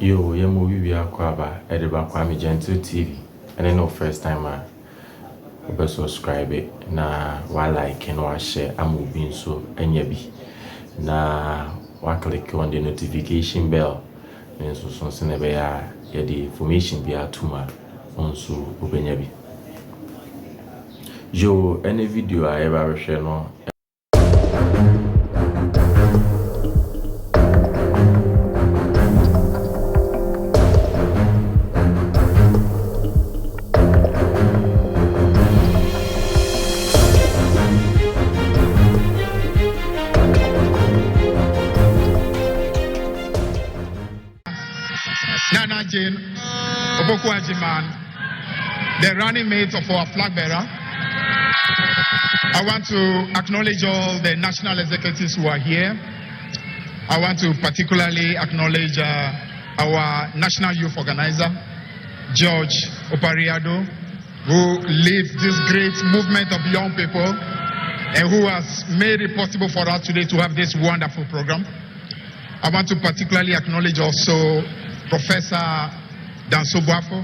Yo, your movie be aquaba, Ediba Kwame Gentle TV. And I know first time I subscribe it. Na wa like and wa share a movie so enyebi. Na wa click on the notification bell. And so something about the information be a tuma on so ubenyebi. Yo, any video I ever share no. The running mates of our flag bearer. I want to acknowledge all the national executives who are here. I want to particularly acknowledge our national youth organizer, George Akuffo Addo, who leads this great movement of young people and who has made it possible for us today to have this wonderful program. I want to particularly acknowledge also Professor Danso Buafo,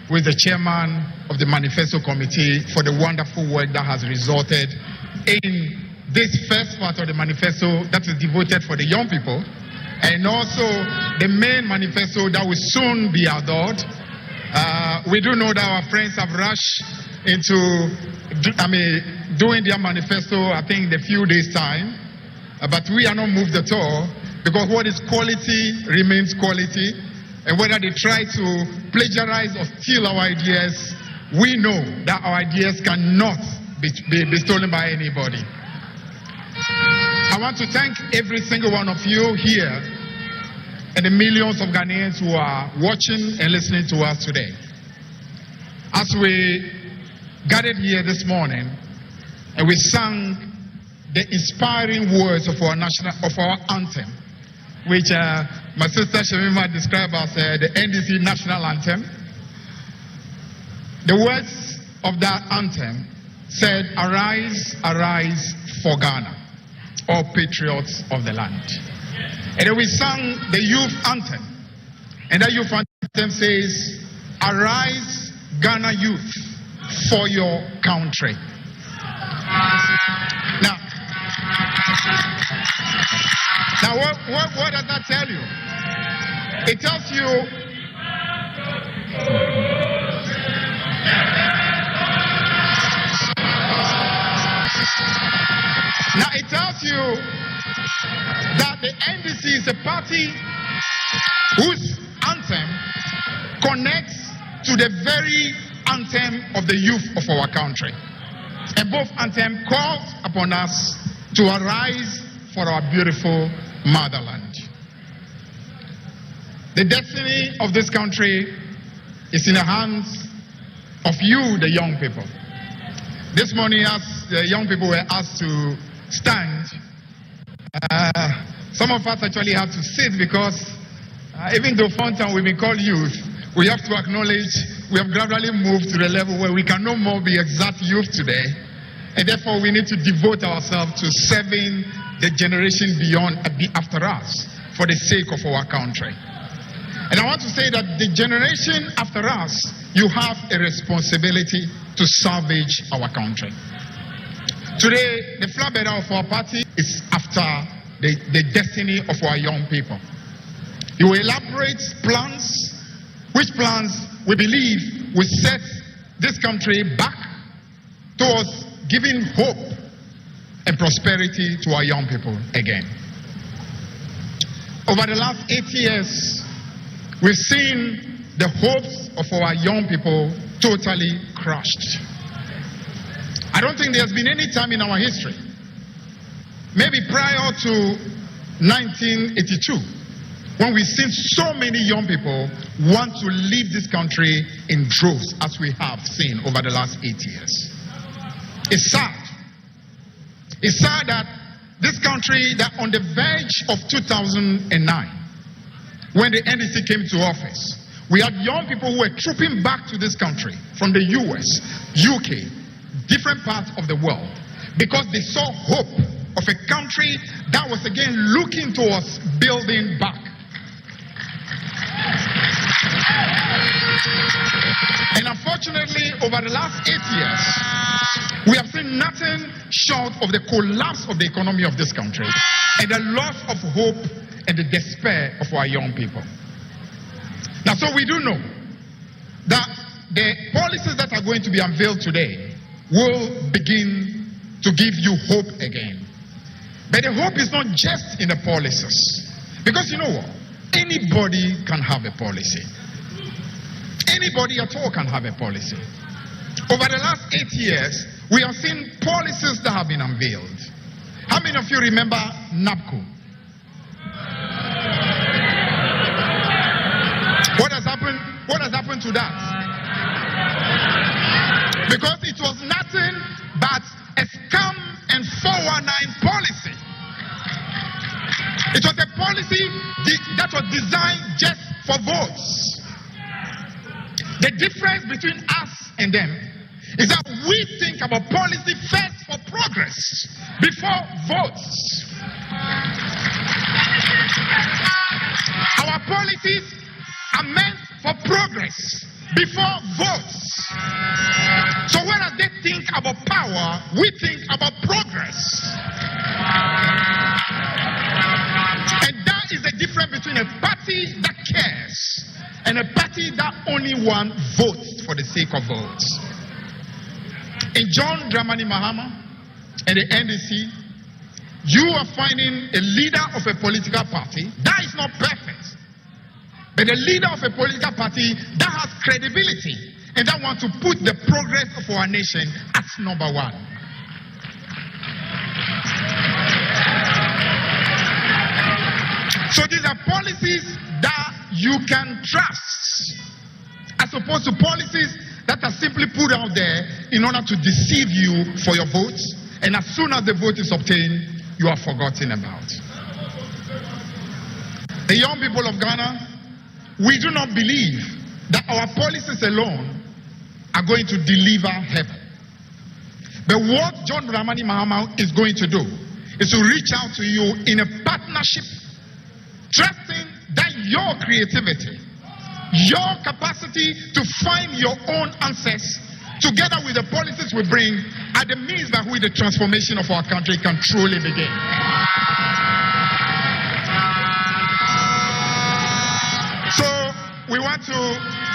who is the chairman of the Manifesto Committee, for the wonderful work that has resulted in this first part of the manifesto that is devoted for the young people, and also the main manifesto that will soon be adored. We do know that our friends have rushed into doing their manifesto, I think, in a few days' time, but we are not moved at all, because what is quality remains quality. And whether they try to plagiarize or steal our ideas, we know that our ideas cannot be stolen by anybody. I want to thank every single one of you here and the millions of Ghanaians who are watching and listening to us today. As we gathered here this morning and we sang the inspiring words of our anthem, which my sister Shemima described as the NDC national anthem. The words of that anthem said, "Arise, arise for Ghana, all patriots of the land." And then we sang the youth anthem. And that youth anthem says, "Arise, Ghana youth, for your country." Now, what does that tell you? It tells you that the NDC is a party whose anthem connects to the very anthem of the youth of our country. And both anthems call upon us to arise for our beautiful motherland. The destiny of this country is in the hands of you, the young people. This morning, as the young people were asked to stand, some of us actually have to sit, because even though Fountain we've been called youth, we have to acknowledge we have gradually moved to the level where we can no more be exact youth today, and therefore we need to devote ourselves to serving the generation beyond after us for the sake of our country. And I want to say that the generation after us, you have a responsibility to salvage our country. Today, the flag bearer of our party is after the destiny of our young people. You will elaborate plans, which plans we believe will set this country back towards giving hope and prosperity to our young people again. Over the last 8 years, we've seen the hopes of our young people totally crushed. I don't think there's been any time in our history, maybe prior to 1982, when we've seen so many young people want to leave this country in droves, as we have seen over the last 8 years. It's sad. It's sad that this country, that on the verge of 2009, when the NDC came to office, we had young people who were trooping back to this country from the US, UK, different parts of the world, because they saw hope of a country that was again looking towards building back. unfortunately, over the last 8 years, we have seen nothing short of the collapse of the economy of this country and the loss of hope and the despair of our young people. Now, so we do know that the policies that are going to be unveiled today will begin to give you hope again. But the hope is not just in the policies. Because you know what? Anybody can have a policy. Anybody at all can have a policy. Over the last 8 years, we have seen policies that have been unveiled. How many of you remember NABCO? What has happened? What has happened to that? Because it was nothing but a scam and 419 policy. It was a policy that was designed just for votes. The difference between us and them is that we think about policy first for progress before votes. Our policies are meant for progress before votes. So whereas they think about power, we think about progress. And that is the difference between a party that cares and a party that only one votes for the sake of votes. In John Dramani Mahama and the NDC, you are finding a leader of a political party that is not perfect, but a leader of a political party that has credibility and that wants to put the progress of our nation as number one. So these are policies that you can trust, as opposed to policies that are simply put out there in order to deceive you for your votes, and as soon as the vote is obtained, you are forgotten about. The young people of Ghana, we do not believe that our policies alone are going to deliver heaven. But what John Dramani Mahama is going to do is to reach out to you in a partnership, trusting that your creativity, your capacity to find your own answers, together with the policies we bring, are the means by which the transformation of our country can truly begin. So we want to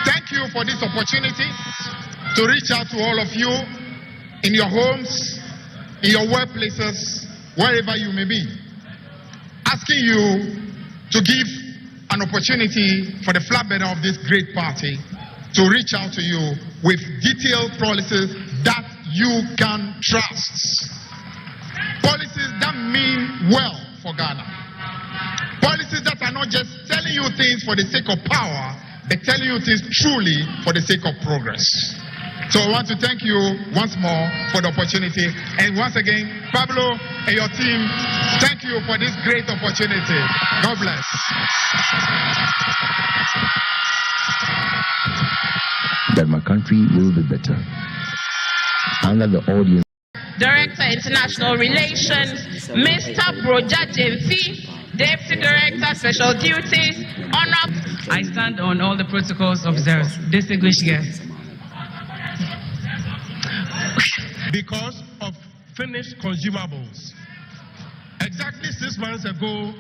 thank you for this opportunity to reach out to all of you in your homes, in your workplaces, wherever you may be, asking you to give an opportunity for the flag bearer of this great party to reach out to you with detailed policies that you can trust. Policies that mean well for Ghana. Policies that are not just telling you things for the sake of power, but telling you things truly for the sake of progress. So I want to thank you once more for the opportunity. And once again, Pablo and your team, thank you for this great opportunity. God bless. That my country will be better. Under the audience. Director International Relations, Mr. Broja Jemfi, Deputy Director Special Duties, Honorable. I stand on all the protocols observed. Distinguished guests. Because of finished consumables. Exactly 6 months ago,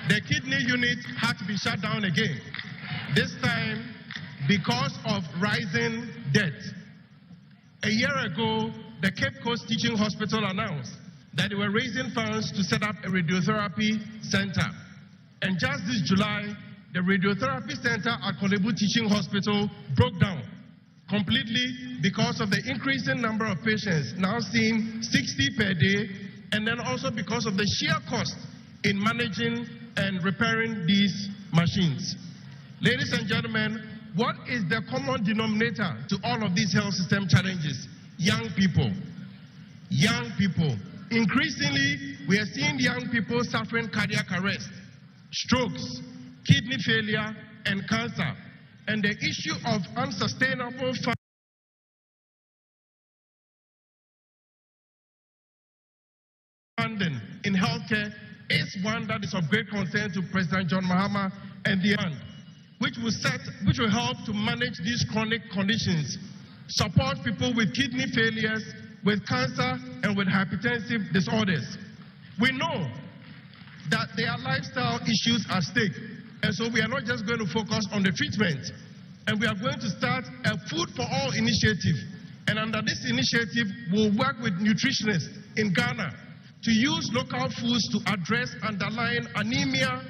the kidney unit had to be shut down again. This time, because of rising debt. A year ago, the Cape Coast Teaching Hospital announced that they were raising funds to set up a radiotherapy center. And just this July, the radiotherapy center at Kolebu Teaching Hospital broke down completely because of the increasing number of patients, now seeing 60 per day, and then also because of the sheer cost in managing and repairing these machines. Ladies and gentlemen, what is the common denominator to all of these health system challenges? Young people. Young people. Increasingly, we are seeing young people suffering cardiac arrest, strokes, kidney failure, and cancer. And the issue of unsustainable funding in healthcare is one that is of great concern to President John Mahama and the fund, which will help to manage these chronic conditions support people with kidney failures, with cancer, and with hypertensive disorders. We know that there are lifestyle issues at stake, and so we are not just going to focus on the treatment, and we are going to start a Food for All initiative. And under this initiative, we'll work with nutritionists in Ghana to use local foods to address underlying anemia,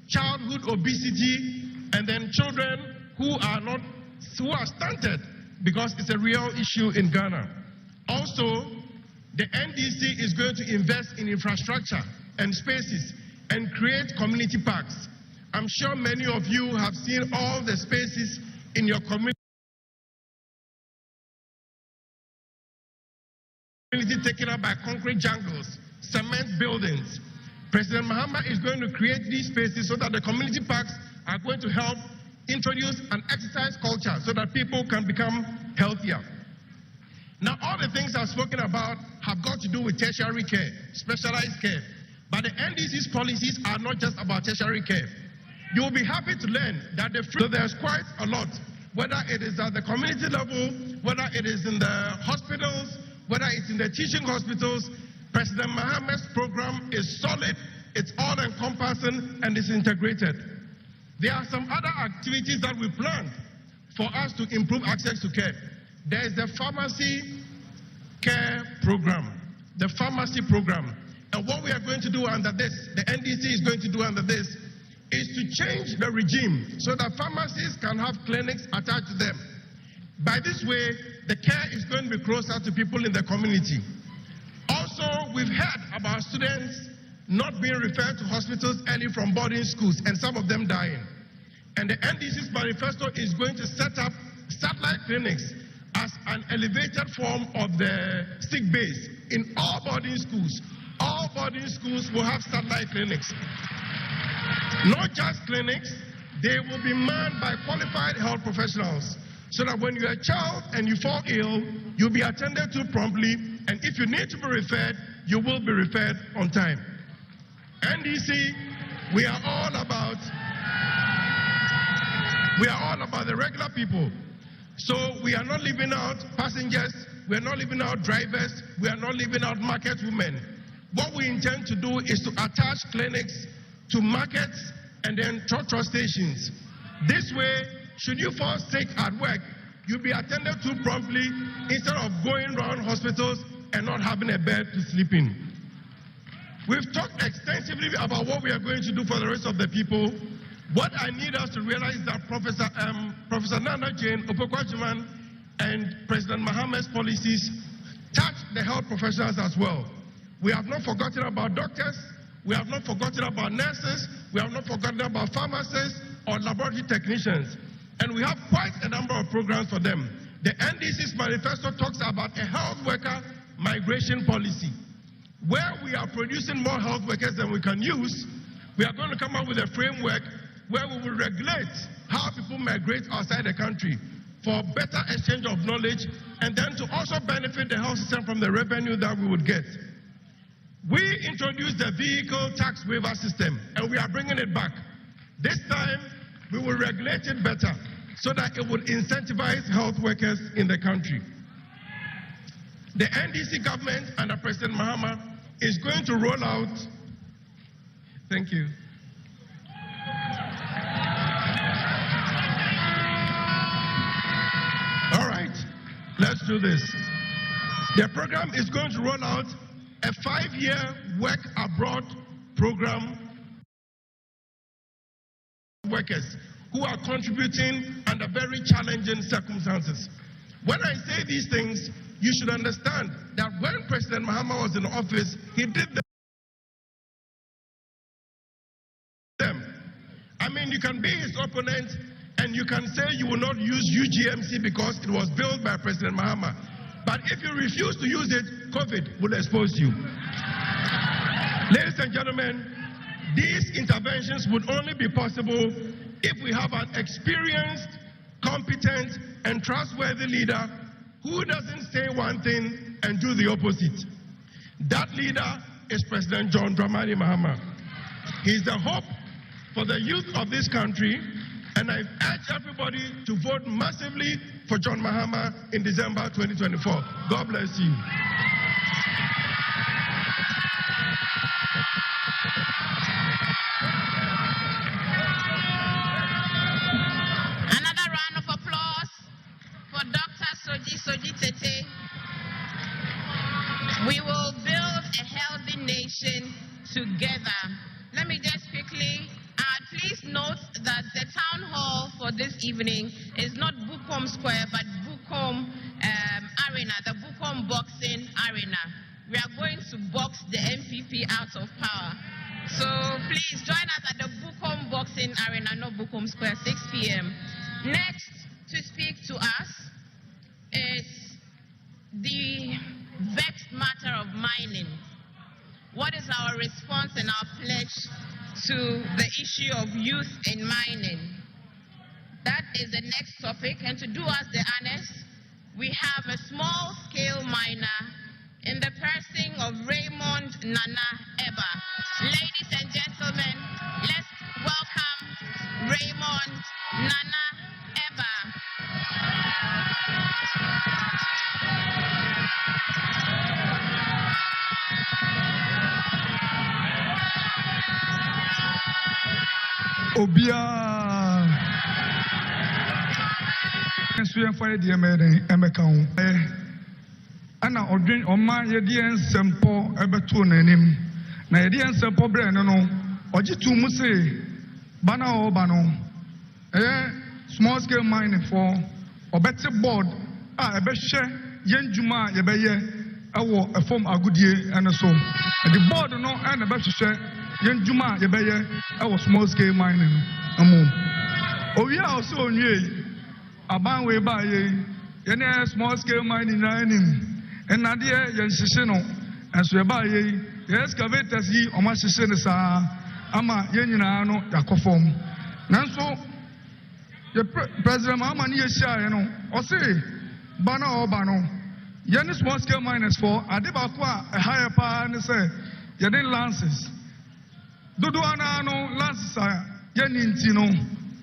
childhood obesity, and then children who are stunted, because it's a real issue in Ghana. Also, the NDC is going to invest in infrastructure and spaces and create community parks. I'm sure many of you have seen all the spaces in your community taken up by concrete jungles, cement buildings. President Mahama is going to create these spaces so that the community parks are going to help introduce an exercise culture so that people can become healthier. Now, all the things I've spoken about have got to do with tertiary care, specialized care. But the NDC's policies are not just about tertiary care. You will be happy to learn that so there's quite a lot, whether it is at the community level, whether it is in the hospitals, whether it's in the teaching hospitals. President Mahama's program is solid, it's all-encompassing, and it's integrated. There are some other activities that we planned for us to improve access to care. There is the pharmacy care program, the pharmacy program. And what we are going to do under this, the NDC is going to do under this, is to change the regime so that pharmacies can have clinics attached to them. By this way, the care is going to be closer to people in the community. Also, we've heard about students not being referred to hospitals early from boarding schools, and some of them dying. And the NDC's manifesto is going to set up satellite clinics as an elevated form of the sick base in all boarding schools. All boarding schools will have satellite clinics. Not just clinics, they will be manned by qualified health professionals, so that when you're a child and you fall ill, you'll be attended to promptly, and if you need to be referred, you will be referred on time. NDC, we are all about the regular people. So we are not leaving out passengers, we are not leaving out drivers, we are not leaving out market women. What we intend to do is to attach clinics to markets and then trotro stations. This way, should you fall sick at work, you'll be attended to promptly instead of going around hospitals and not having a bed to sleep in. We've talked extensively about what we are going to do for the rest of the people. What I need us to realize is that Professor Nana Jane Opoku-Agyeman and President Mahama's policies touch the health professionals as well. We have not forgotten about doctors, we have not forgotten about nurses, we have not forgotten about pharmacists or laboratory technicians. And we have quite a number of programs for them. The NDC's manifesto talks about a health worker migration policy. Where we are producing more health workers than we can use, we are going to come up with a framework where we will regulate how people migrate outside the country for better exchange of knowledge, and then to also benefit the health system from the revenue that we would get. We introduced the vehicle tax waiver system, and we are bringing it back. This time, we will regulate it better so that it would incentivize health workers in the country. The NDC government under President Mahama is going to roll out, thank you. All right, let's do this. The program is going to roll out a 5-year work abroad program for workers who are contributing under very challenging circumstances. When I say these things, you should understand that when President Mahama was in office, he did them. I mean, you can be his opponent and you can say you will not use UGMC because it was built by President Mahama. But if you refuse to use it, COVID will expose you. Ladies and gentlemen, these interventions would only be possible if we have an experienced, competent, and trustworthy leader who doesn't say one thing and do the opposite. That leader is President John Dramani Mahama. He's the hope for the youth of this country, And I urge everybody to vote massively for John Mahama in December 2024. God bless you. Another round of applause for Dr. Soji Tete. We will build a healthy nation together. Let me just quickly add, please note that the town hall for this evening is not Bukom Square, but Bukom Arena, the Bukom Boxing Arena. We are going to box the MPP out of power. So please join us at the Bukom Boxing Arena, not Bukom Square, 6 p.m. Next to speak to us is the vexed matter of mining. What is our response and our pledge to the issue of youth in mining? That is the next topic. And to do us the honors, we have a small-scale miner in the person of Raymond Nana Eba. Ladies and gentlemen, let's welcome Raymond Nana Eba. Obia Nsuya fire the Emeka ana odwen oma yedi ensempo ebeto nanim na yedi ensempo bre no ogitu mu se bana oba no small scale mining for obete board a ebehwe yenjuma yebeye ewo efom agudie ene so the board no na ebehwe yenjuma yebeye ewo small scale mining amu owi a so onwie aban we ba ye yene small scale mining na anim enade yen hihye no enso ye ba ye excavators yi o ma hihye ne sa ama yen nyina no yakofom nanso ye president Mahama ni ye hia ye no o se bana oba no yene small scale miners for ade ba ko a higher pa ne se yene lances dodo ana no lances a yene nti no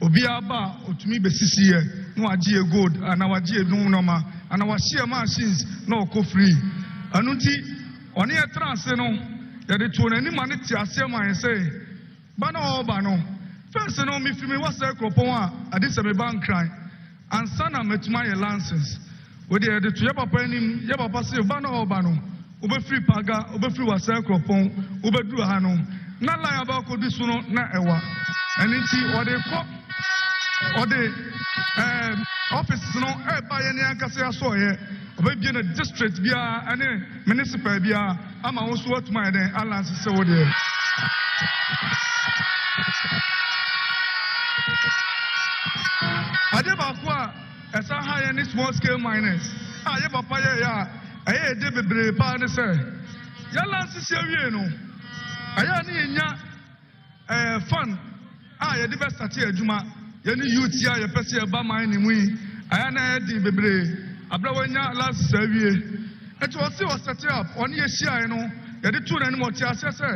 obi aba otumi besisi ye no agye gold ana wagye no no ma ana wahye machines no ko free anunti one ye trance no ye de to nani ma ne ti ase man say bana oba no first no me fi me wasa kropon a ade se me ban kran ansa na metuma ye lances we de to ye papa anim ye papa say bana oba no obe free paga obe free wasa kropon obe duru ha no na la ya ba ko di so no na ewa anunti ode ko ode office no eba ye ne ankase aso ye obebie na district bia ane municipal bia ama wo so atuma den alliance se wo de ade ba ko a esa ha ye ni small scale miners a ye papa ye ya aye de bebre pa ne se ya lance se wie no aya ni nya fund a ye de be start adwuma yeni youth ya ye pese e ba man ni mu aya na di bebre abrawanya last sawie eto o se o set up oni ye hia no ye de tu na ni mo ti ase se